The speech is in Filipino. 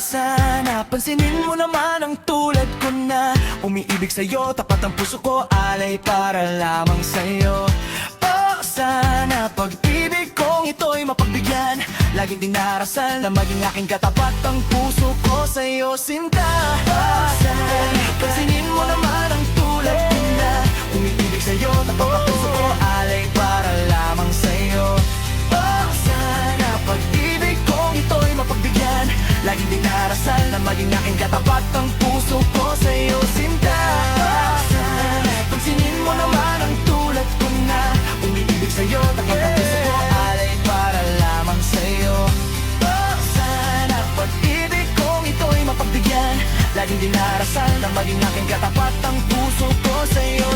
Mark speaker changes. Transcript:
Speaker 1: sana pansinin mo naman ang tulad ko na umiibig sa'yo, tapat ang puso ko, alay para lamang sa'yo. Oh, sana pag-ibig kong ito'y mapagbigyan, laging dinarasal na maging aking katapat ang puso ko sa'yo, sinta. Oh, sana pansinin mo naman ang tulad ko na umiibig sa'yo, tapat ang puso ko, alay para lamang sa'yo. Oh, sana pag-ibig kong ito'y mapagbigyan, laging dinarasal na maging aking katapat ang puso ko sa'yo, sinta. Sana pansinin mo naman ang tulad ko na umiibig sa'yo, tapat ang puso ko, alay para lamang sa'yo. Oh, sana pag-ibig kong ito'y mapagbigyan, laging dinarasal na maging aking katapat ang puso ko sa'yo.